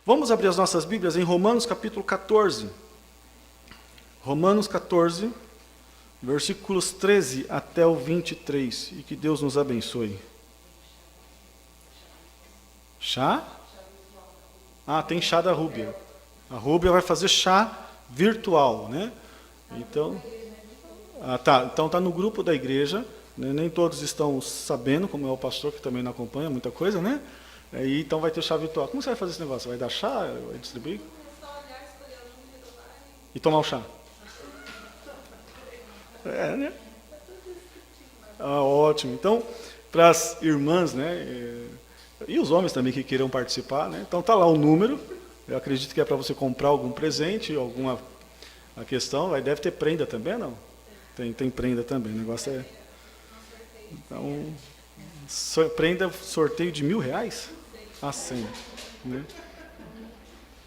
Vamos abrir as nossas Bíblias em Romanos capítulo 14. Romanos 14, versículos 13 até o 23. E que Deus nos abençoe. Chá? Ah, tem chá da Rúbia. A Rúbia vai fazer chá virtual, né? Então, então tá no grupo da igreja, né? Nem todos estão sabendo, como é o pastor que também não acompanha muita coisa, né? Aí, então vai ter chá virtual. Como você vai fazer esse negócio? Vai dar chá? Vai distribuir? E tomar o chá? Né? Ótimo. Então, para as irmãs, né? E os homens também que queiram participar, né? Então tá lá o número. Eu acredito que é para você comprar algum presente, alguma a questão. Deve ter prenda também, não? Tem prenda também. O negócio é. Então, prenda, sorteio de R$1.000? Ah, 100. Né?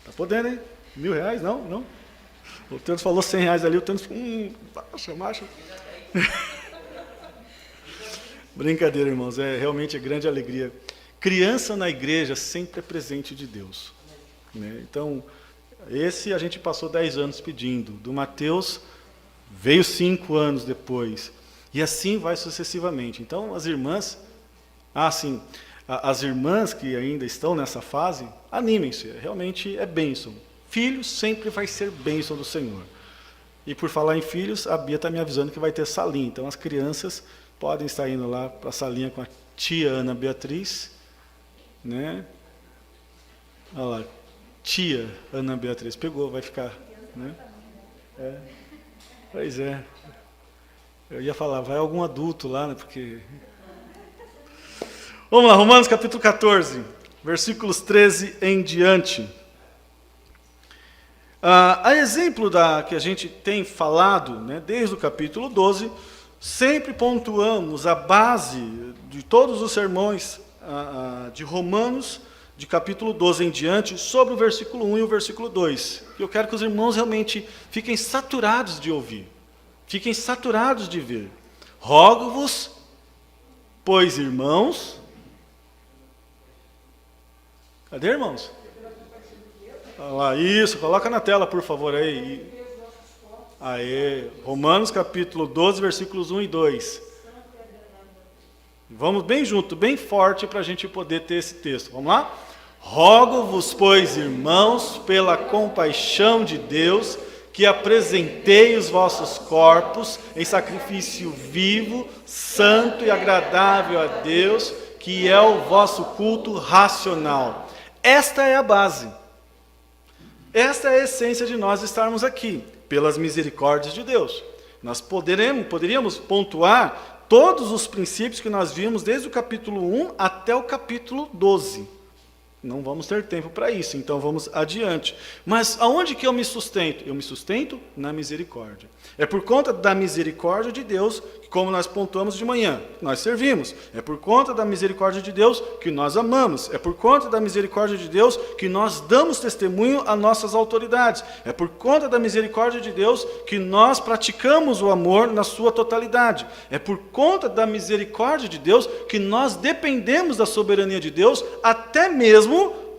Tá podendo, hein? R$1.000? Não? O Tânis falou R$100 ali, o Tânis macha. Brincadeira, irmãos, realmente grande alegria. Criança na igreja sempre é presente de Deus. Né? Então, esse a gente passou 10 anos pedindo. Do Mateus veio 5 anos depois. E assim vai sucessivamente. Então, as irmãs, as irmãs que ainda estão nessa fase, animem-se, realmente é bênção. Filhos sempre vai ser bênção do Senhor. E por falar em filhos, a Bia está me avisando que vai ter salinha. Então, as crianças podem estar indo lá para a salinha com a tia Ana Beatriz, né? Olha lá, tia Ana Beatriz, pegou, vai ficar, né? Pois é. Eu ia falar, vai algum adulto lá, né? Porque... Vamos lá, Romanos capítulo 14, versículos 13 em diante. A exemplo que a gente tem falado, né, desde o capítulo 12, sempre pontuamos a base de todos os sermões de Romanos, de capítulo 12 em diante, sobre o versículo 1 e o versículo 2. Eu quero que os irmãos realmente fiquem saturados de ouvir, fiquem saturados de ver. Rogo-vos, pois, irmãos... Cadê, irmãos? Olha lá, isso, coloca na tela, por favor, aí. Romanos capítulo 12, versículos 1 e 2. Vamos bem junto, bem forte, para a gente poder ter esse texto. Vamos lá? Rogo-vos, pois, irmãos, pela compaixão de Deus, que apresentei os vossos corpos em sacrifício vivo, santo e agradável a Deus, que é o vosso culto racional. Esta é a base. Esta é a essência de nós estarmos aqui, pelas misericórdias de Deus. Nós poderíamos pontuar todos os princípios que nós vimos desde o capítulo 1 até o capítulo 12. Não vamos ter tempo para isso, então vamos adiante. Mas aonde que eu me sustento? Eu me sustento na misericórdia. É por conta da misericórdia de Deus, que, como nós pontuamos de manhã, nós servimos. É por conta da misericórdia de Deus que nós amamos. É por conta da misericórdia de Deus que nós damos testemunho às nossas autoridades. É por conta da misericórdia de Deus que nós praticamos o amor na sua totalidade. É por conta da misericórdia de Deus que nós dependemos da soberania de Deus, até mesmo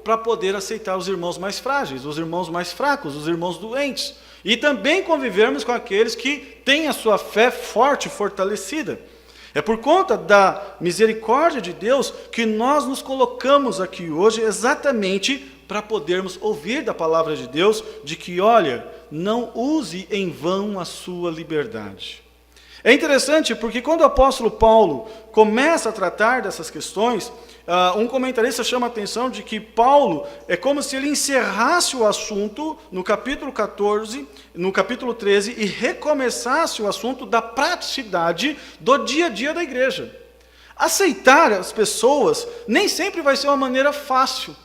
para poder aceitar os irmãos mais frágeis, os irmãos mais fracos, os irmãos doentes. E também convivermos com aqueles que têm a sua fé forte, fortalecida. É por conta da misericórdia de Deus que nós nos colocamos aqui hoje exatamente para podermos ouvir da palavra de Deus, de que, olha, não use em vão a sua liberdade. É interessante porque quando o apóstolo Paulo começa a tratar dessas questões, um comentarista chama a atenção de que Paulo é como se ele encerrasse o assunto no capítulo 14, no capítulo 13, e recomeçasse o assunto da praticidade do dia a dia da igreja. Aceitar as pessoas nem sempre vai ser uma maneira fácil.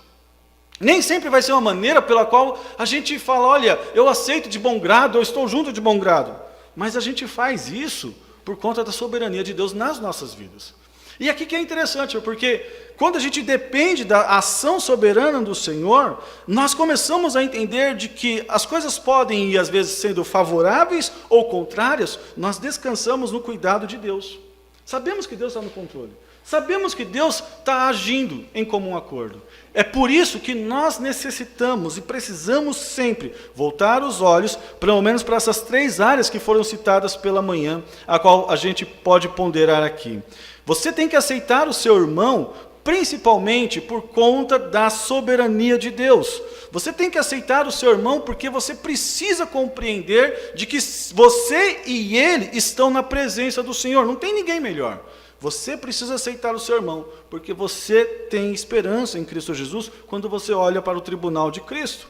Nem sempre vai ser uma maneira pela qual a gente fala, olha, eu aceito de bom grado, eu estou junto de bom grado. Mas a gente faz isso por conta da soberania de Deus nas nossas vidas. E aqui que é interessante, porque quando a gente depende da ação soberana do Senhor, nós começamos a entender de que as coisas podem ir, às vezes, sendo favoráveis ou contrárias, nós descansamos no cuidado de Deus. Sabemos que Deus está no controle. Sabemos que Deus está agindo em comum acordo. É por isso que nós necessitamos e precisamos sempre voltar os olhos, pelo menos para essas 3 áreas que foram citadas pela manhã, a qual a gente pode ponderar aqui. Você tem que aceitar o seu irmão, principalmente por conta da soberania de Deus. Você tem que aceitar o seu irmão porque você precisa compreender de que você e ele estão na presença do Senhor. Não tem ninguém melhor. Você precisa aceitar o seu irmão, porque você tem esperança em Cristo Jesus quando você olha para o tribunal de Cristo.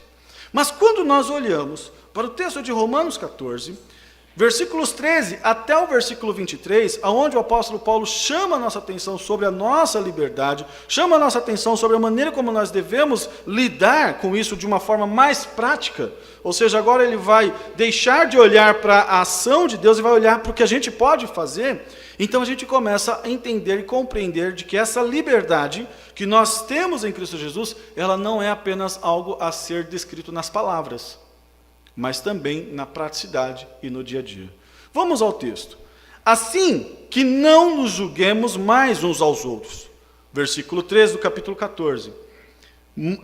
Mas quando nós olhamos para o texto de Romanos 14, versículos 13 até o versículo 23, onde o apóstolo Paulo chama a nossa atenção sobre a nossa liberdade, chama a nossa atenção sobre a maneira como nós devemos lidar com isso de uma forma mais prática, ou seja, agora ele vai deixar de olhar para a ação de Deus e vai olhar para o que a gente pode fazer. Então a gente começa a entender e compreender de que essa liberdade que nós temos em Cristo Jesus, ela não é apenas algo a ser descrito nas palavras, mas também na praticidade e no dia a dia. Vamos ao texto. Assim que não nos julguemos mais uns aos outros. Versículo 13 do capítulo 14.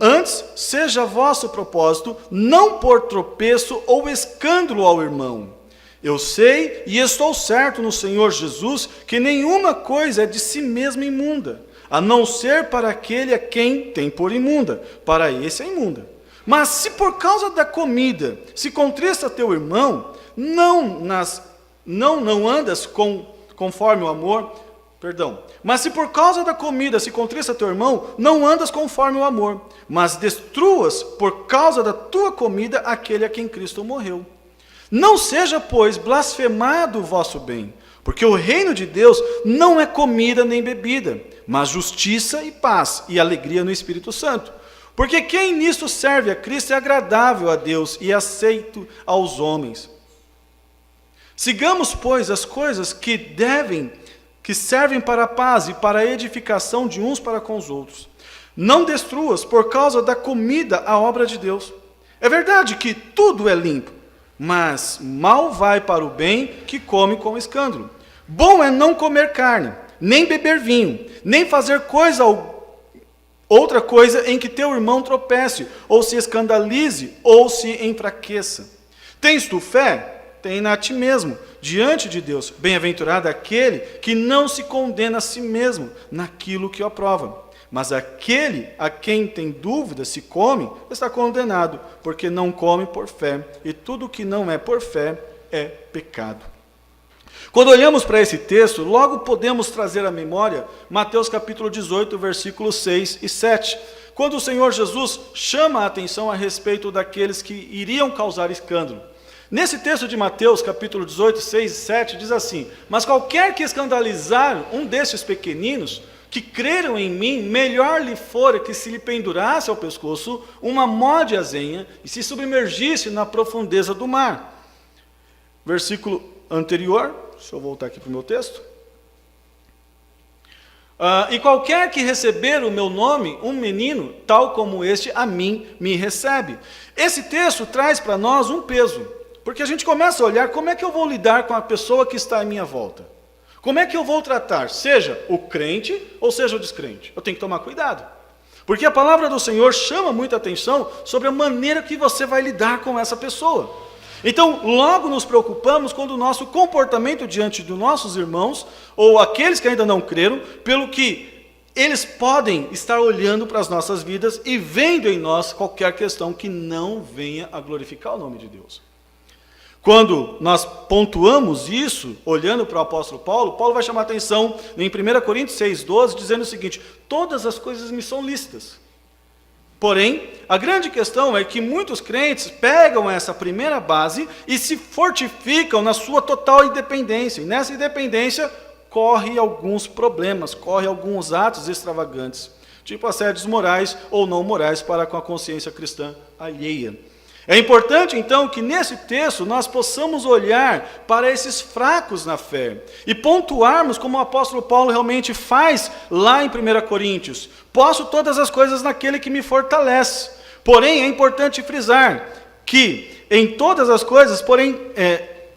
Antes, seja vosso propósito não pôr tropeço ou escândalo ao irmão. Eu sei e estou certo no Senhor Jesus que nenhuma coisa é de si mesma imunda, a não ser para aquele a quem tem por imunda, para esse é imunda. Mas se por causa da comida se contrista teu irmão, não andas conforme o amor, mas se por causa da comida se contrista teu irmão, não andas conforme o amor, mas destruas por causa da tua comida aquele a quem Cristo morreu. Não seja, pois, blasfemado o vosso bem, porque o reino de Deus não é comida nem bebida, mas justiça e paz e alegria no Espírito Santo. Porque quem nisto serve a Cristo é agradável a Deus e aceito aos homens. Sigamos, pois, as coisas que servem para a paz e para a edificação de uns para com os outros. Não destruas por causa da comida a obra de Deus. É verdade que tudo é limpo, mas mal vai para o bem que come com escândalo. Bom é não comer carne, nem beber vinho, nem fazer outra coisa em que teu irmão tropece, ou se escandalize, ou se enfraqueça. Tens tu fé? Tem-na a ti mesmo, diante de Deus. Bem-aventurado aquele que não se condena a si mesmo naquilo que o aprova. Mas aquele a quem tem dúvida se come, está condenado, porque não come por fé, e tudo que não é por fé é pecado. Quando olhamos para esse texto, logo podemos trazer à memória Mateus capítulo 18, versículos 6 e 7, quando o Senhor Jesus chama a atenção a respeito daqueles que iriam causar escândalo. Nesse texto de Mateus capítulo 18, 6 e 7, diz assim: mas qualquer que escandalizar um desses pequeninos, que creram em mim, melhor lhe fora que se lhe pendurasse ao pescoço uma mó de azenha e se submergisse na profundeza do mar. Versículo anterior, deixa eu voltar aqui para o meu texto. E qualquer que receber o meu nome, um menino, tal como este, a mim me recebe. Esse texto traz para nós um peso, porque a gente começa a olhar como é que eu vou lidar com a pessoa que está à minha volta. Como é que eu vou tratar, seja o crente ou seja o descrente? Eu tenho que tomar cuidado. Porque a palavra do Senhor chama muita atenção sobre a maneira que você vai lidar com essa pessoa. Então, logo nos preocupamos quando o nosso comportamento diante dos nossos irmãos, ou aqueles que ainda não creram, pelo que eles podem estar olhando para as nossas vidas e vendo em nós qualquer questão que não venha a glorificar o nome de Deus. Quando nós pontuamos isso, olhando para o apóstolo Paulo, Paulo vai chamar a atenção em 1 Coríntios 6,12, dizendo o seguinte: todas as coisas me são lícitas. Porém, a grande questão é que muitos crentes pegam essa primeira base e se fortificam na sua total independência. E nessa independência corre alguns problemas, corre alguns atos extravagantes, tipo assédios morais ou não morais para com a consciência cristã alheia. É importante, então, que nesse texto nós possamos olhar para esses fracos na fé e pontuarmos como o apóstolo Paulo realmente faz lá em 1 Coríntios. Posso todas as coisas naquele que me fortalece. Porém, é importante frisar que em todas as coisas,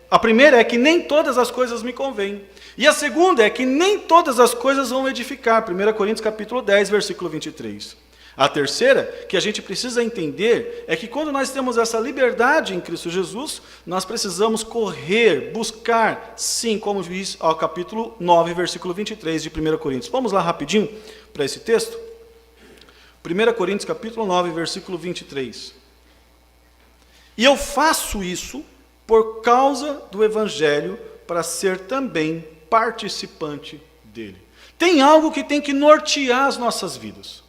A primeira é que nem todas as coisas me convêm. E a segunda é que nem todas as coisas vão edificar. 1 Coríntios capítulo 10, versículo 23. A terceira, que a gente precisa entender, é que quando nós temos essa liberdade em Cristo Jesus, nós precisamos correr, buscar, sim, como diz ao capítulo 9, versículo 23 de 1 Coríntios. Vamos lá rapidinho para esse texto? 1 Coríntios capítulo 9, versículo 23. E eu faço isso por causa do Evangelho, para ser também participante dele. Tem algo que tem que nortear as nossas vidas.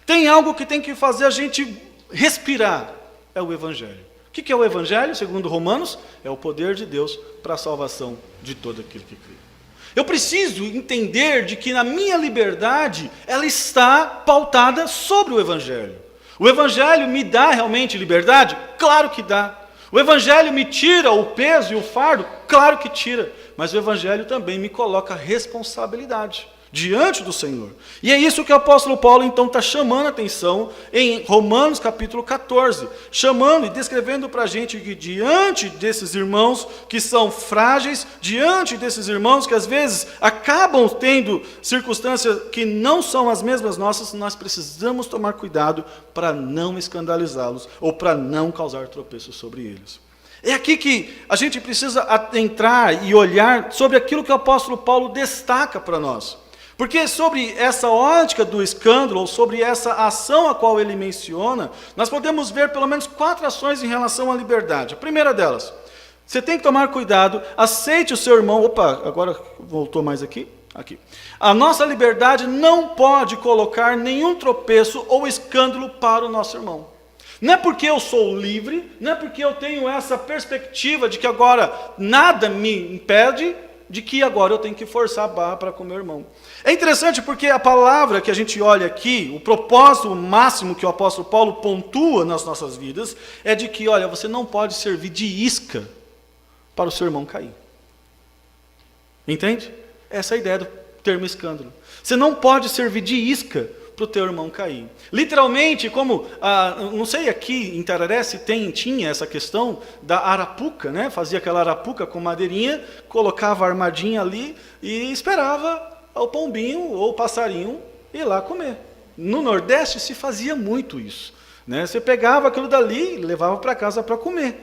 Tem algo que tem que fazer a gente respirar. É o Evangelho. O que é o Evangelho? Segundo Romanos, é o poder de Deus para a salvação de todo aquele que crê. Eu preciso entender de que na minha liberdade, ela está pautada sobre o Evangelho. O Evangelho me dá realmente liberdade? Claro que dá. O Evangelho me tira o peso e o fardo? Claro que tira. Mas o Evangelho também me coloca responsabilidade diante do Senhor. E é isso que o apóstolo Paulo então está chamando a atenção em Romanos capítulo 14, chamando e descrevendo para a gente que diante desses irmãos que são frágeis, diante desses irmãos que às vezes acabam tendo circunstâncias que não são as mesmas nossas, nós precisamos tomar cuidado para não escandalizá-los ou para não causar tropeço sobre eles. É aqui que a gente precisa entrar e olhar sobre aquilo que o apóstolo Paulo destaca para nós. Porque sobre essa ótica do escândalo, ou sobre essa ação a qual ele menciona, nós podemos ver pelo menos 4 ações em relação à liberdade. A primeira delas, você tem que tomar cuidado, aceite o seu irmão. Opa, agora voltou mais aqui. Aqui. A nossa liberdade não pode colocar nenhum tropeço ou escândalo para o nosso irmão. Não é porque eu sou livre, não é porque eu tenho essa perspectiva de que agora nada me impede, de que agora eu tenho que forçar a barra para com o meu irmão. É interessante porque a palavra que a gente olha aqui, o propósito máximo que o apóstolo Paulo pontua nas nossas vidas, é de que, olha, você não pode servir de isca para o seu irmão cair. Entende? Essa é a ideia do termo escândalo. Você não pode servir de isca para o teu irmão cair. Literalmente, como, não sei aqui em Tararé se tinha essa questão da arapuca, né? Fazia aquela arapuca com madeirinha, colocava a armadinha ali e esperava o pombinho ou o passarinho ir lá comer. No Nordeste se fazia muito isso, né? Você pegava aquilo dali e levava para casa para comer.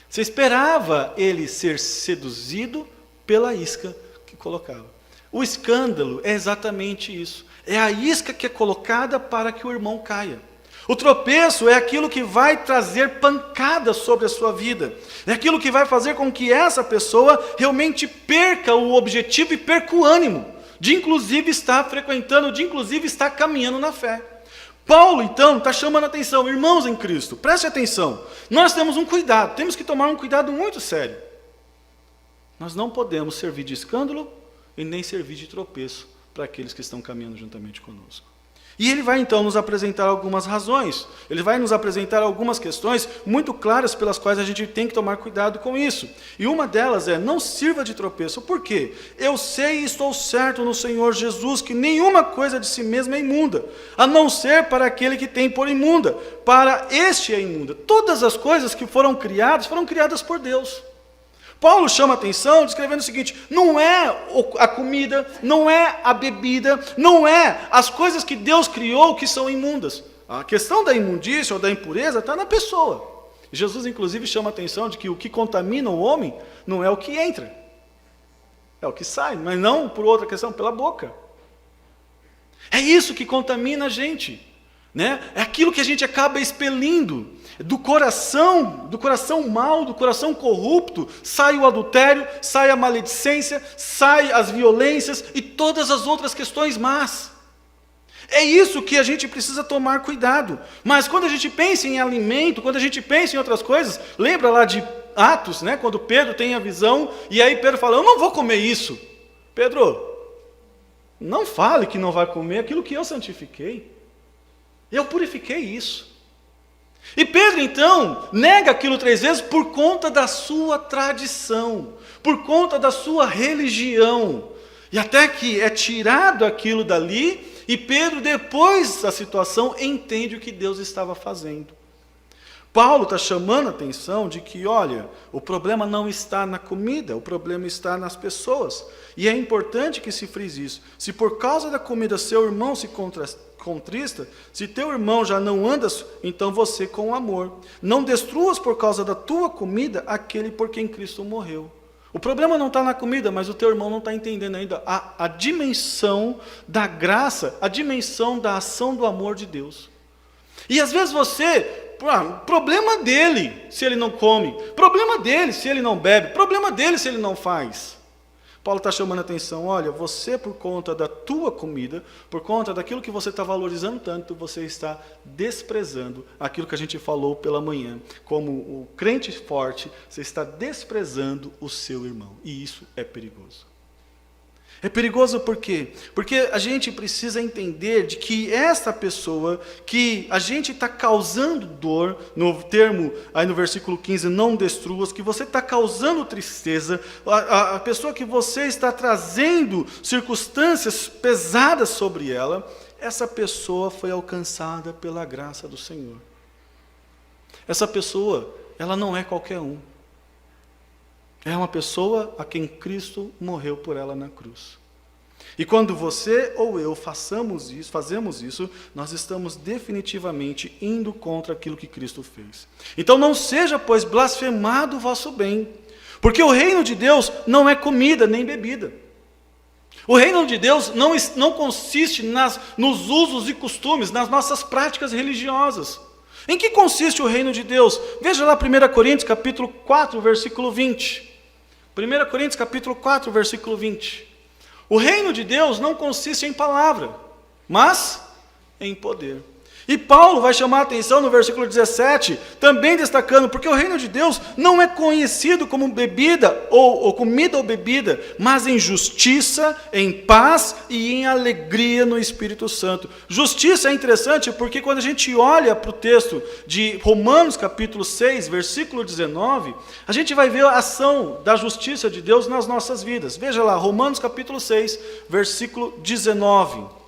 Você esperava ele ser seduzido pela isca que colocava. O escândalo é exatamente isso. É a isca que é colocada para que o irmão caia. O tropeço é aquilo que vai trazer pancada sobre a sua vida. É aquilo que vai fazer com que essa pessoa realmente perca o objetivo e perca o ânimo de inclusive estar frequentando, de inclusive estar caminhando na fé. Paulo, então, está chamando a atenção. Irmãos em Cristo, preste atenção. Nós temos um cuidado, temos que tomar um cuidado muito sério. Nós não podemos servir de escândalo e nem servir de tropeço para aqueles que estão caminhando juntamente conosco. E ele vai então nos apresentar algumas razões, ele vai nos apresentar algumas questões muito claras pelas quais a gente tem que tomar cuidado com isso. E uma delas é, não sirva de tropeço. Por quê? Eu sei e estou certo no Senhor Jesus que nenhuma coisa de si mesma é imunda, a não ser para aquele que tem por imunda, para este é imunda. Todas as coisas que foram criadas por Deus. Paulo chama a atenção descrevendo o seguinte, não é a comida, não é a bebida, não é as coisas que Deus criou que são imundas. A questão da imundícia ou da impureza está na pessoa. Jesus, inclusive, chama a atenção de que o que contamina o homem não é o que entra, é o que sai, mas não por outra questão, pela boca. É isso que contamina a gente, né? É aquilo que a gente acaba expelindo. Do coração mau, do coração corrupto, sai o adultério, sai a maledicência, sai as violências e todas as outras questões más. É isso que a gente precisa tomar cuidado. Mas quando a gente pensa em alimento, quando a gente pensa em outras coisas, lembra lá de Atos, né? Quando Pedro tem a visão, e aí Pedro fala, eu não vou comer isso. Pedro, não fale que não vai comer aquilo que eu santifiquei. Eu purifiquei isso. E Pedro, então, nega aquilo 3 vezes por conta da sua tradição, por conta da sua religião. E até que é tirado aquilo dali, e Pedro, depois da situação, entende o que Deus estava fazendo. Paulo está chamando a atenção de que, olha, o problema não está na comida, o problema está nas pessoas. E é importante que se frise isso. Se por causa da comida seu irmão se contrista, se teu irmão já não anda, então você com amor. Não destruas por causa da tua comida aquele por quem Cristo morreu. O problema não está na comida, mas o teu irmão não está entendendo ainda a dimensão da graça, a dimensão da ação do amor de Deus. E às vezes problema dele se ele não come, problema dele se ele não bebe, problema dele se ele não faz. Paulo está chamando a atenção, olha, você por conta da tua comida, por conta daquilo que você está valorizando tanto, você está desprezando aquilo que a gente falou pela manhã. Como o crente forte, você está desprezando o seu irmão. E isso é perigoso. É perigoso por quê? Porque a gente precisa entender de que essa pessoa que a gente está causando dor, no termo aí no versículo 15, não destruas, que você está causando tristeza, a pessoa que você está trazendo circunstâncias pesadas sobre ela, essa pessoa foi alcançada pela graça do Senhor. Essa pessoa, ela não é qualquer um. É uma pessoa a quem Cristo morreu por ela na cruz. E quando você ou eu fazemos isso, nós estamos definitivamente indo contra aquilo que Cristo fez. Então não seja, pois, blasfemado o vosso bem, porque o reino de Deus não é comida nem bebida. O reino de Deus não consiste nos usos e costumes, nas nossas práticas religiosas. Em que consiste o reino de Deus? Veja lá 1 Coríntios capítulo 4, versículo 20. 1 Coríntios capítulo 4, versículo 20. O reino de Deus não consiste em palavra, mas em poder. E Paulo vai chamar a atenção no versículo 17, também destacando, porque o reino de Deus não é conhecido como bebida, ou comida ou bebida, mas em justiça, em paz e em alegria no Espírito Santo. Justiça é interessante porque quando a gente olha para o texto de Romanos capítulo 6, versículo 19, a gente vai ver a ação da justiça de Deus nas nossas vidas. Veja lá, Romanos capítulo 6, versículo 19.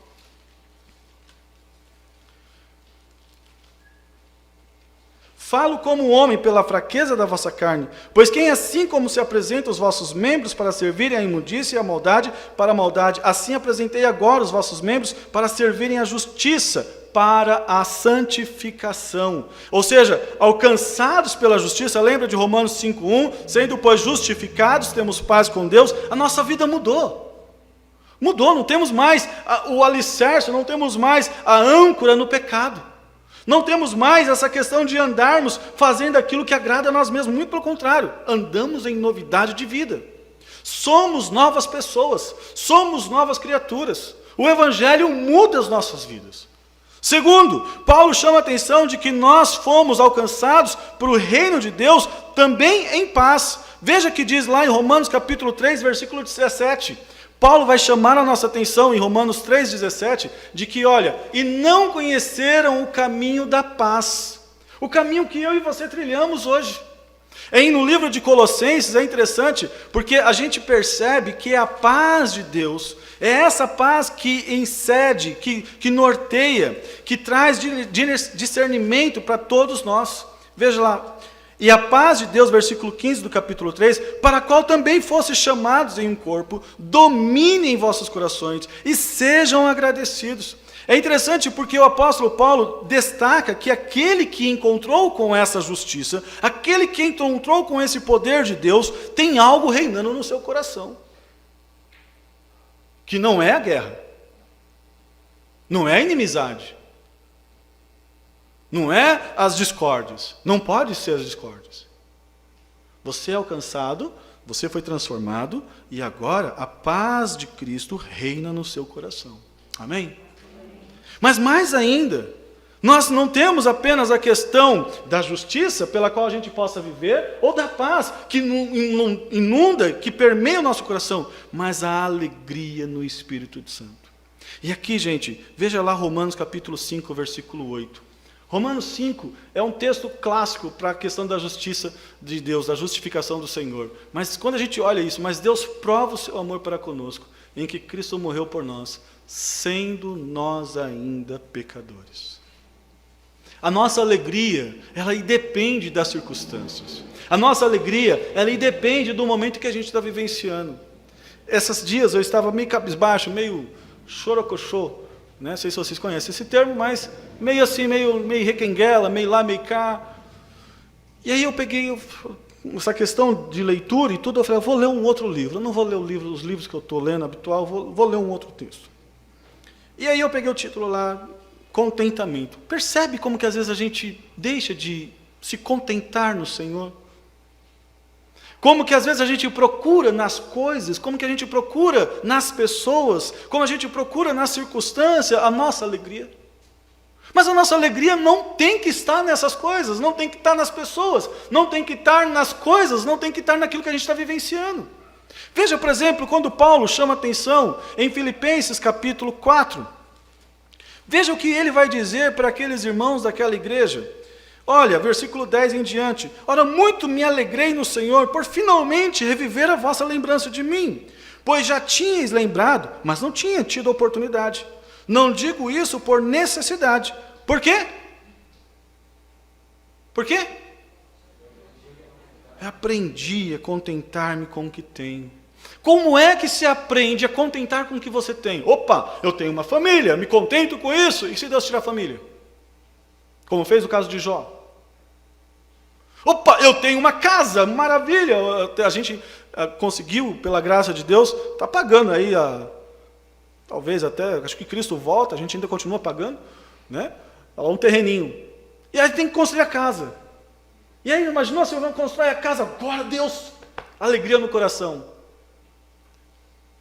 Falo como homem pela fraqueza da vossa carne, pois quem assim como se apresenta os vossos membros para servirem à imundícia e à maldade, para a maldade, assim apresentei agora os vossos membros para servirem à justiça, para a santificação. Ou seja, alcançados pela justiça, lembra de Romanos 5:1, sendo pois justificados, temos paz com Deus, a nossa vida mudou. Mudou, não temos mais o alicerce, não temos mais a âncora no pecado. Não temos mais essa questão de andarmos fazendo aquilo que agrada a nós mesmos. Muito pelo contrário, andamos em novidade de vida. Somos novas pessoas, somos novas criaturas. O Evangelho muda as nossas vidas. Segundo, Paulo chama a atenção de que nós fomos alcançados para o reino de Deus também em paz. Veja que diz lá em Romanos capítulo 3, versículo 17. Paulo vai chamar a nossa atenção em Romanos 3,17, de que, olha, e não conheceram o caminho da paz, o caminho que eu e você trilhamos hoje. No livro de Colossenses é interessante, porque a gente percebe que a paz de Deus é essa paz que excede, que norteia, que traz discernimento para todos nós. Veja lá. E a paz de Deus, versículo 15 do capítulo 3, para a qual também fossem chamados em um corpo, dominem vossos corações e sejam agradecidos. É interessante porque o apóstolo Paulo destaca que aquele que encontrou com essa justiça, aquele que encontrou com esse poder de Deus, tem algo reinando no seu coração. Que não é a guerra, não é a inimizade, não é as discórdias, não pode ser as discórdias. Você é alcançado, você foi transformado, e agora a paz de Cristo reina no seu coração. Amém? Mas mais ainda, nós não temos apenas a questão da justiça pela qual a gente possa viver, ou da paz que inunda, que permeia o nosso coração, mas a alegria no Espírito Santo. E aqui, gente, veja lá Romanos capítulo 5, versículo 8. Romanos 5 é um texto clássico para a questão da justiça de Deus, da justificação do Senhor. Mas quando a gente olha isso, mas Deus prova o seu amor para conosco, em que Cristo morreu por nós, sendo nós ainda pecadores. A nossa alegria, ela depende das circunstâncias. A nossa alegria, ela depende do momento que a gente está vivenciando. Esses dias eu estava meio cabisbaixo, meio chorocochô, né? Não sei se vocês conhecem esse termo, mas meio assim, meio requenguela, meio lá, meio cá. E aí eu peguei essa questão de leitura e tudo, eu falei, eu vou ler um outro livro. Eu não vou ler os livros que eu estou lendo habitual, vou ler um outro texto. E aí eu peguei o título lá, contentamento. Percebe como que às vezes a gente deixa de se contentar no Senhor? Como que às vezes a gente procura nas coisas, como que a gente procura nas pessoas, como a gente procura na circunstância a nossa alegria. Mas a nossa alegria não tem que estar nessas coisas, não tem que estar nas pessoas, não tem que estar nas coisas, não tem que estar naquilo que a gente está vivenciando. Veja, por exemplo, quando Paulo chama atenção em Filipenses capítulo 4. Veja o que ele vai dizer para aqueles irmãos daquela igreja. Olha, versículo 10 em diante. Ora, muito me alegrei no Senhor, por finalmente reviver a vossa lembrança de mim, pois já tinhais lembrado, mas não tinha tido oportunidade. Não digo isso por necessidade. Por quê? Por quê? Aprendi a contentar-me com o que tenho. Como é que se aprende a contentar com o que você tem? Opa, eu tenho uma família, me contento com isso. E se Deus tirar a família? Como fez o caso de Jó. Opa, eu tenho uma casa, maravilha. A gente conseguiu, pela graça de Deus, está pagando aí, talvez até, acho que Cristo volta, a gente ainda continua pagando, né? Um terreninho. E aí tem que construir a casa. E aí, imaginou se eu constrói a casa, glória a Deus, alegria no coração.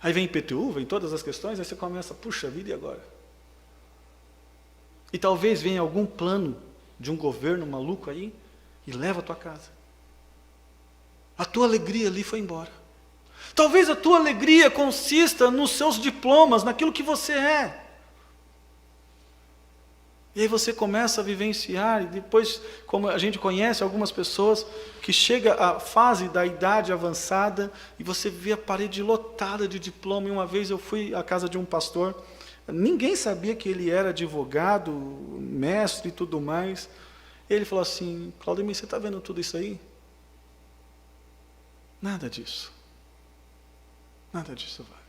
Aí vem IPTU, vem todas as questões, aí você começa, puxa vida, e agora? E talvez venha algum plano de um governo maluco aí e leva a tua casa. A tua alegria ali foi embora. Talvez a tua alegria consista nos seus diplomas, naquilo que você é. E aí você começa a vivenciar, e depois, como a gente conhece algumas pessoas, que chega a fase da idade avançada, e você vê a parede lotada de diploma. E uma vez eu fui à casa de um pastor, ninguém sabia que ele era advogado, mestre e tudo mais. Ele falou assim, Claudemir, você está vendo tudo isso aí? Nada disso. Nada disso vale.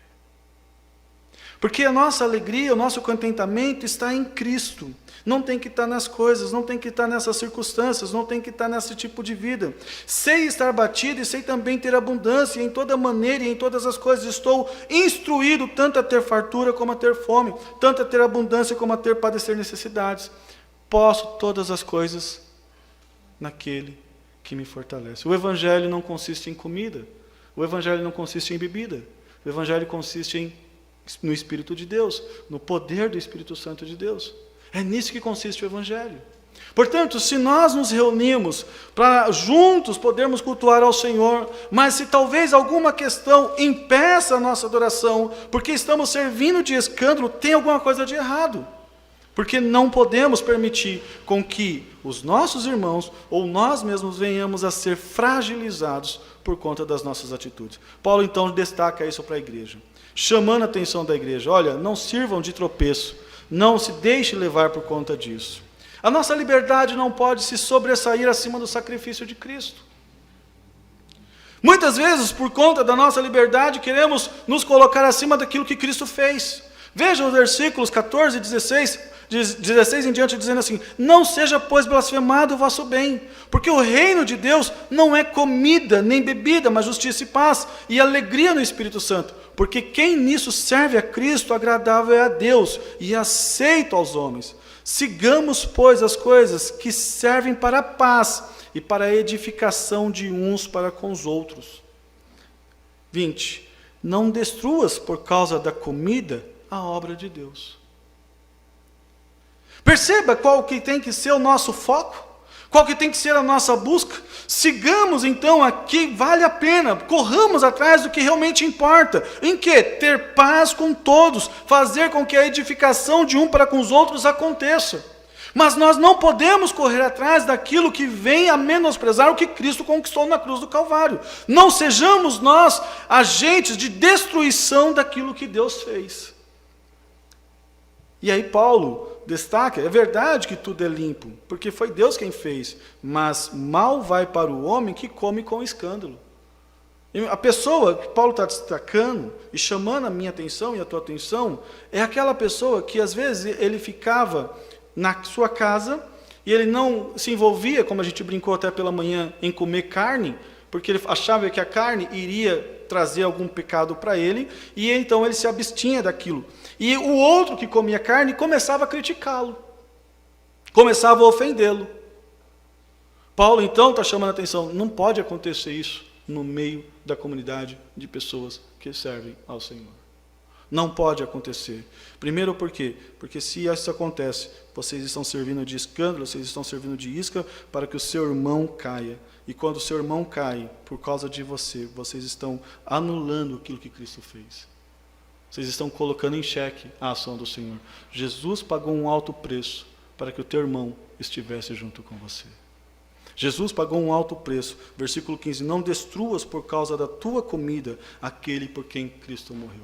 Porque a nossa alegria, o nosso contentamento está em Cristo. Não tem que estar nas coisas, não tem que estar nessas circunstâncias, não tem que estar nesse tipo de vida. Sei estar batido e sei também ter abundância, e em toda maneira e em todas as coisas estou instruído tanto a ter fartura como a ter fome, tanto a ter abundância como a ter padecer necessidades. Posso todas as coisas naquele que me fortalece. O Evangelho não consiste em comida, o Evangelho não consiste em bebida, o Evangelho consiste no Espírito de Deus, no poder do Espírito Santo de Deus. É nisso que consiste o Evangelho. Portanto, se nós nos reunimos para juntos podermos cultuar ao Senhor, mas se talvez alguma questão impeça a nossa adoração, porque estamos servindo de escândalo, tem alguma coisa de errado. Porque não podemos permitir com que os nossos irmãos ou nós mesmos venhamos a ser fragilizados por conta das nossas atitudes. Paulo então destaca isso para a igreja, chamando a atenção da igreja. Olha, não sirvam de tropeço, não se deixe levar por conta disso. A nossa liberdade não pode se sobressair acima do sacrifício de Cristo. Muitas vezes, por conta da nossa liberdade, queremos nos colocar acima daquilo que Cristo fez. Veja os versículos 14 e 16 em diante, dizendo assim: não seja, pois, blasfemado o vosso bem, porque o reino de Deus não é comida nem bebida, mas justiça e paz, e alegria no Espírito Santo. Porque quem nisso serve a Cristo, agradável é a Deus, e aceito aos homens. Sigamos, pois, as coisas que servem para a paz, e para a edificação de uns para com os outros. 20. Não destruas por causa da comida a obra de Deus. Perceba qual que tem que ser o nosso foco, qual que tem que ser a nossa busca. Sigamos então aqui, vale a pena, corramos atrás do que realmente importa. Em que? Ter paz com todos, fazer com que a edificação de um para com os outros aconteça. Mas nós não podemos correr atrás daquilo que vem a menosprezar o que Cristo conquistou na cruz do Calvário. Não sejamos nós agentes de destruição daquilo que Deus fez. E aí Paulo destaca, é verdade que tudo é limpo, porque foi Deus quem fez, mas mal vai para o homem que come com escândalo. E a pessoa que Paulo está destacando e chamando a minha atenção e a tua atenção, é aquela pessoa que às vezes ele ficava na sua casa e ele não se envolvia, como a gente brincou até pela manhã, em comer carne, porque ele achava que a carne iria trazer algum pecado para ele, e então ele se abstinha daquilo. E o outro que comia carne começava a criticá-lo, começava a ofendê-lo. Paulo então está chamando a atenção, não pode acontecer isso no meio da comunidade de pessoas que servem ao Senhor. Não pode acontecer. Primeiro por quê? Porque se isso acontece, vocês estão servindo de escândalo, vocês estão servindo de isca para que o seu irmão caia. E quando o seu irmão cai por causa de você, vocês estão anulando aquilo que Cristo fez. Vocês estão colocando em xeque a ação do Senhor. Jesus pagou um alto preço para que o teu irmão estivesse junto com você. Jesus pagou um alto preço. Versículo 15, não destruas por causa da tua comida aquele por quem Cristo morreu.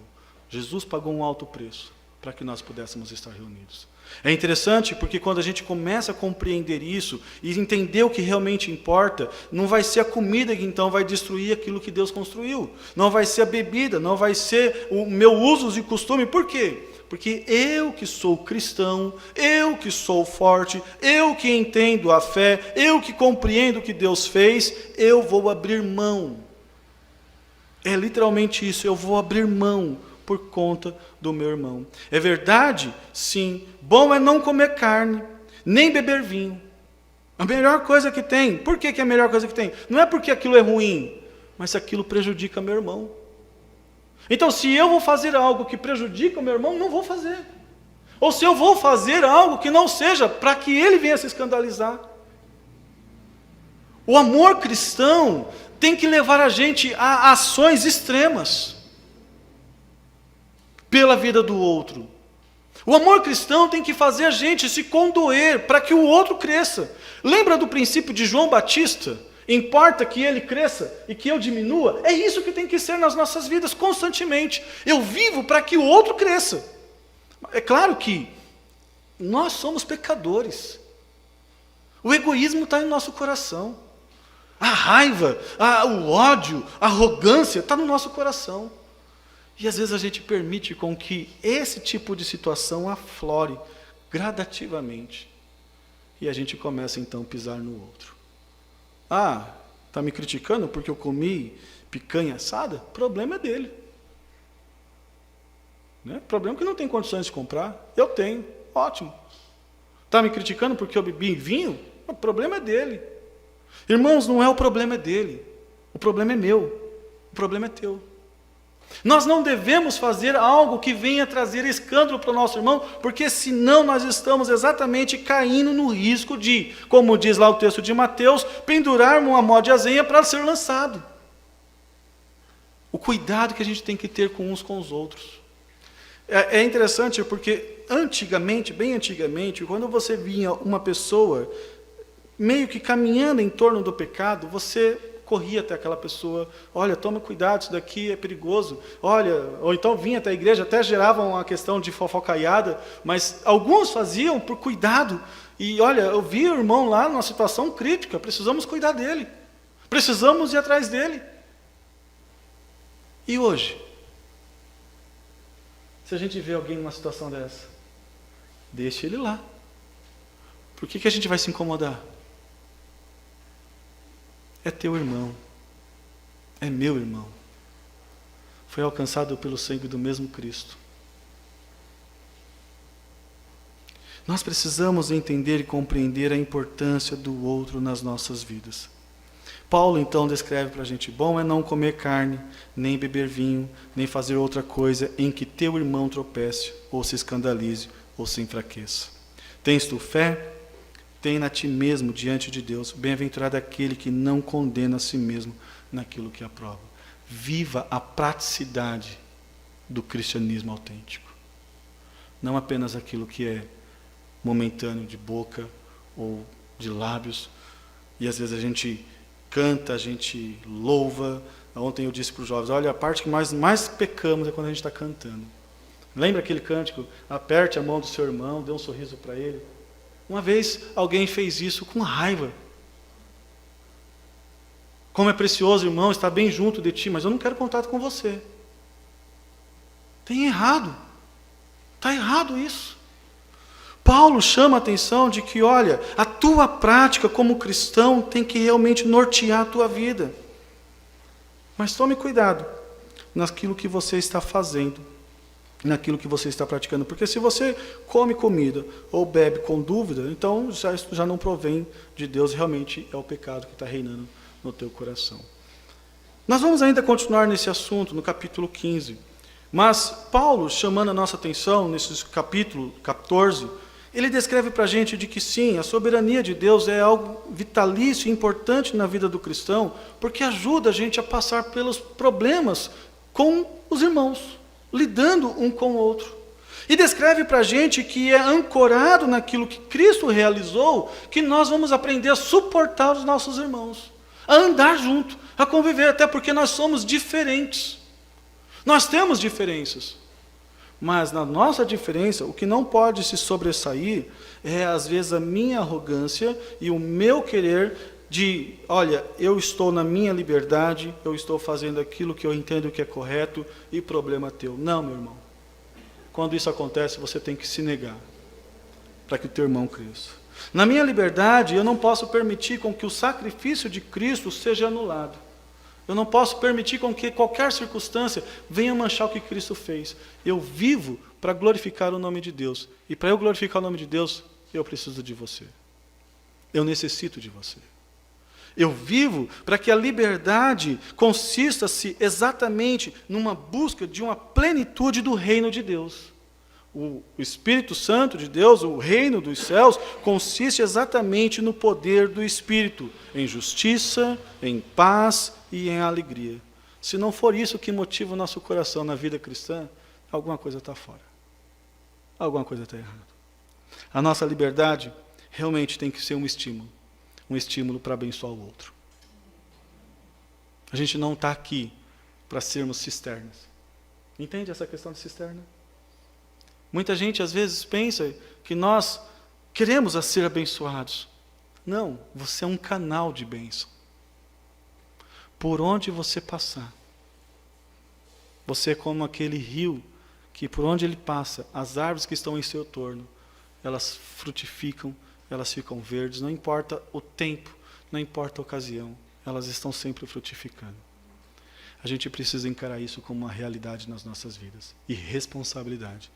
Jesus pagou um alto preço para que nós pudéssemos estar reunidos. É interessante porque quando a gente começa a compreender isso e entender o que realmente importa, não vai ser a comida que então vai destruir aquilo que Deus construiu. Não vai ser a bebida, não vai ser o meu uso e costume. Por quê? Porque eu que sou cristão, eu que sou forte, eu que entendo a fé, eu que compreendo o que Deus fez, eu vou abrir mão. É literalmente isso, eu vou abrir mão por conta do meu irmão. É verdade? Sim. Bom é não comer carne, nem beber vinho. A melhor coisa que tem. Por que é a melhor coisa que tem? Não é porque aquilo é ruim, mas se aquilo prejudica meu irmão. Então, se eu vou fazer algo que prejudica o meu irmão, não vou fazer. Ou se eu vou fazer algo que não seja para que ele venha se escandalizar. O amor cristão tem que levar a gente a ações extremas pela vida do outro. O amor cristão tem que fazer a gente se condoer para que o outro cresça. Lembra do princípio de João Batista? Importa que ele cresça e que eu diminua? É isso que tem que ser nas nossas vidas constantemente. Eu vivo para que o outro cresça. É claro que nós somos pecadores. O egoísmo está em nosso coração. A raiva, o ódio, a arrogância está no nosso coração. E às vezes a gente permite com que esse tipo de situação aflore gradativamente. E a gente começa então a pisar no outro. Está me criticando porque eu comi picanha assada? O problema é dele. Né? O problema é que não tem condições de comprar. Eu tenho, ótimo. Está me criticando porque eu bebi vinho? O problema é dele. Irmãos, não é o problema dele. O problema é meu. O problema é teu. Nós não devemos fazer algo que venha trazer escândalo para o nosso irmão, porque senão nós estamos exatamente caindo no risco de, como diz lá o texto de Mateus, pendurarmos uma mó de azenha para ser lançado. O cuidado que a gente tem que ter com uns com os outros. É interessante porque antigamente, bem antigamente, quando você vinha uma pessoa meio que caminhando em torno do pecado, você corria até aquela pessoa, olha, toma cuidado, isso daqui é perigoso, olha, ou então vinha até a igreja, até geravam uma questão de fofocaiada, mas alguns faziam por cuidado, e olha, eu vi o irmão lá numa situação crítica, precisamos cuidar dele, precisamos ir atrás dele. E hoje? Se a gente vê alguém numa situação dessa, deixa ele lá. Por que a gente vai se incomodar? É teu irmão, é meu irmão, foi alcançado pelo sangue do mesmo Cristo. Nós precisamos entender e compreender a importância do outro nas nossas vidas. Paulo então descreve para a gente, bom é não comer carne, nem beber vinho, nem fazer outra coisa em que teu irmão tropece, ou se escandalize, ou se enfraqueça. Tens tu fé? Tenha a ti mesmo diante de Deus. Bem-aventurado aquele que não condena a si mesmo naquilo que aprova. Viva a praticidade do cristianismo autêntico. Não apenas aquilo que é momentâneo de boca ou de lábios. E às vezes a gente canta, a gente louva. Ontem eu disse para os jovens, olha, a parte que mais pecamos é quando a gente está cantando. Lembra aquele cântico? Aperte a mão do seu irmão, dê um sorriso para ele. Uma vez alguém fez isso com raiva. Como é precioso, irmão, estar bem junto de ti, mas eu não quero contato com você. Tem errado. Está errado isso. Paulo chama a atenção de que, olha, a tua prática como cristão tem que realmente nortear a tua vida. Mas tome cuidado naquilo que você está fazendo, naquilo que você está praticando. Porque se você come comida ou bebe com dúvida, então isso já não provém de Deus, realmente é o pecado que está reinando no teu coração. Nós vamos ainda continuar nesse assunto no capítulo 15. Mas Paulo, chamando a nossa atenção nesse capítulo 14, ele descreve para a gente de que sim, a soberania de Deus é algo vitalício e importante na vida do cristão, porque ajuda a gente a passar pelos problemas com os irmãos, lidando um com o outro. E descreve para a gente que é ancorado naquilo que Cristo realizou, que nós vamos aprender a suportar os nossos irmãos, a andar junto, a conviver, até porque nós somos diferentes. Nós temos diferenças, mas na nossa diferença, o que não pode se sobressair é, às vezes, a minha arrogância e o meu querer de, olha, eu estou na minha liberdade, eu estou fazendo aquilo que eu entendo que é correto e problema teu. Não, meu irmão. Quando isso acontece, você tem que se negar para que o teu irmão cresça. Na minha liberdade, eu não posso permitir com que o sacrifício de Cristo seja anulado. Eu não posso permitir com que qualquer circunstância venha manchar o que Cristo fez. Eu vivo para glorificar o nome de Deus. E para eu glorificar o nome de Deus, eu preciso de você. Eu necessito de você. Eu vivo para que a liberdade consista-se exatamente numa busca de uma plenitude do reino de Deus. O Espírito Santo de Deus, o reino dos céus, consiste exatamente no poder do Espírito, em justiça, em paz e em alegria. Se não for isso que motiva o nosso coração na vida cristã, alguma coisa está fora. Alguma coisa está errada. A nossa liberdade realmente tem que ser um estímulo para abençoar o outro. A gente não está aqui para sermos cisternas. Entende essa questão de cisterna? Muita gente às vezes pensa que nós queremos ser abençoados. Não, você é um canal de bênção. Por onde você passar, você é como aquele rio que por onde ele passa, as árvores que estão em seu torno, elas frutificam, elas ficam verdes, não importa o tempo, não importa a ocasião, elas estão sempre frutificando. A gente precisa encarar isso como uma realidade nas nossas vidas e responsabilidade.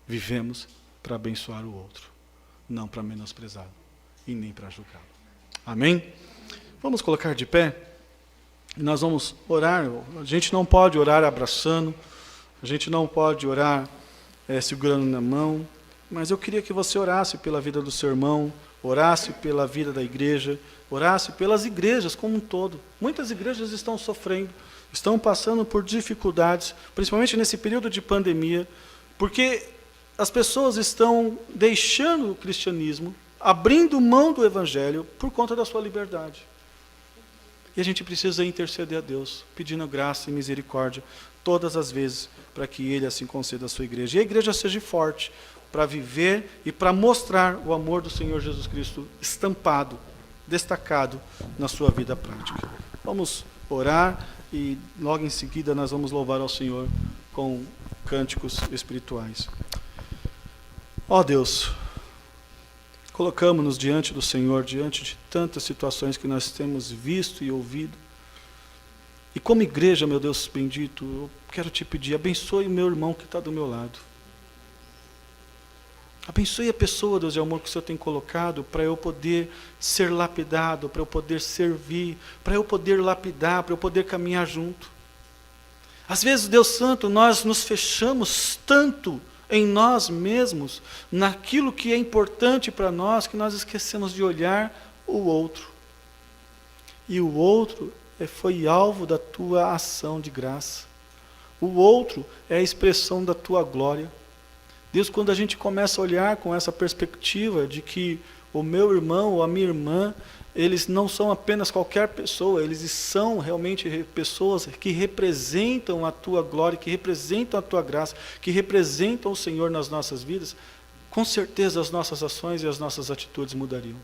Vivemos para abençoar o outro, não para menosprezá-lo e nem para julgá-lo. Amém? Vamos colocar de pé e nós vamos orar. A gente não pode orar abraçando, a gente não pode orar segurando na mão, mas eu queria que você orasse pela vida do seu irmão, orasse pela vida da igreja, orasse pelas igrejas como um todo. Muitas igrejas estão sofrendo, estão passando por dificuldades, principalmente nesse período de pandemia, porque as pessoas estão deixando o cristianismo, abrindo mão do evangelho por conta da sua liberdade. E a gente precisa interceder a Deus, pedindo graça e misericórdia todas as vezes para que Ele assim conceda a sua igreja. E a igreja seja forte para viver e para mostrar o amor do Senhor Jesus Cristo estampado, destacado na sua vida prática. Vamos orar e logo em seguida nós vamos louvar ao Senhor com cânticos espirituais. Ó Deus, colocamos-nos diante do Senhor, diante de tantas situações que nós temos visto e ouvido. E como igreja, meu Deus bendito, eu quero te pedir, abençoe o meu irmão que está do meu lado. Abençoe a pessoa, Deus de amor, que o Senhor tem colocado para eu poder ser lapidado, para eu poder servir, para eu poder lapidar, para eu poder caminhar junto. Às vezes, Deus Santo, nós nos fechamos tanto em nós mesmos, naquilo que é importante para nós, que nós esquecemos de olhar o outro. E o outro foi alvo da tua ação de graça. O outro é a expressão da tua glória. Deus, quando a gente começa a olhar com essa perspectiva de que o meu irmão ou a minha irmã, eles não são apenas qualquer pessoa, eles são realmente pessoas que representam a tua glória, que representam a tua graça, que representam o Senhor nas nossas vidas, com certeza as nossas ações e as nossas atitudes mudariam.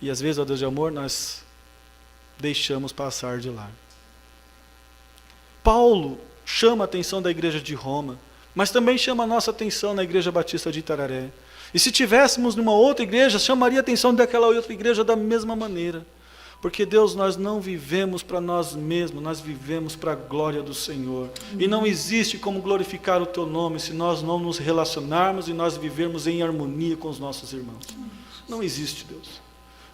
E às vezes, ó Deus de amor, nós deixamos passar de lá. Paulo chama a atenção da igreja de Roma, mas também chama a nossa atenção na igreja batista de Itararé. E se tivéssemos numa outra igreja, chamaria a atenção daquela outra igreja da mesma maneira. Porque, Deus, nós não vivemos para nós mesmos, nós vivemos para a glória do Senhor. E não existe como glorificar o Teu nome se nós não nos relacionarmos e nós vivermos em harmonia com os nossos irmãos. Não existe, Deus.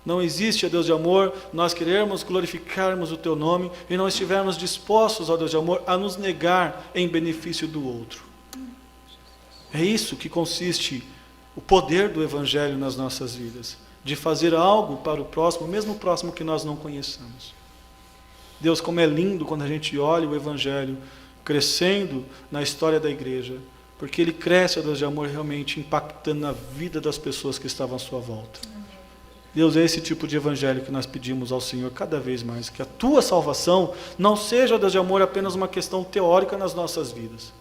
Não existe, ó Deus de amor, nós querermos glorificarmos o Teu nome e não estivermos dispostos, ó Deus de amor, a nos negar em benefício do outro. É isso que consiste o poder do Evangelho nas nossas vidas, de fazer algo para o próximo, mesmo o próximo que nós não conheçamos. Deus, como é lindo quando a gente olha o Evangelho crescendo na história da igreja, porque ele cresce, ó Deus de amor, realmente impactando na vida das pessoas que estavam à sua volta. Deus, é esse tipo de evangelho que nós pedimos ao Senhor cada vez mais, que a tua salvação não seja, ó Deus de amor, apenas uma questão teórica nas nossas vidas,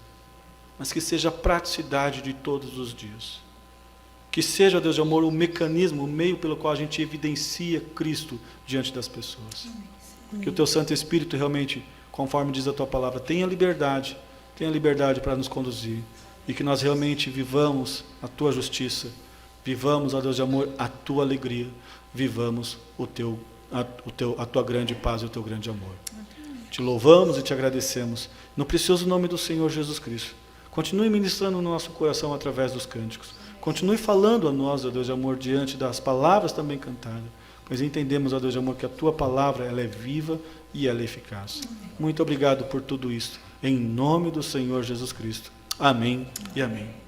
mas que seja a praticidade de todos os dias. Que seja, ó Deus de amor, o mecanismo, o meio pelo qual a gente evidencia Cristo diante das pessoas. Que o Teu Santo Espírito realmente, conforme diz a Tua palavra, tenha liberdade para nos conduzir, e que nós realmente vivamos a Tua justiça, vivamos, ó Deus de amor, a Tua alegria, vivamos a Tua grande paz e o Teu grande amor. Te louvamos e Te agradecemos, no precioso nome do Senhor Jesus Cristo. Continue ministrando no nosso coração através dos cânticos. Continue falando a nós, ó Deus de amor, diante das palavras também cantadas, pois entendemos, ó Deus de amor, que a Tua palavra ela é viva e ela é eficaz. Muito obrigado por tudo isso, em nome do Senhor Jesus Cristo. Amém e amém.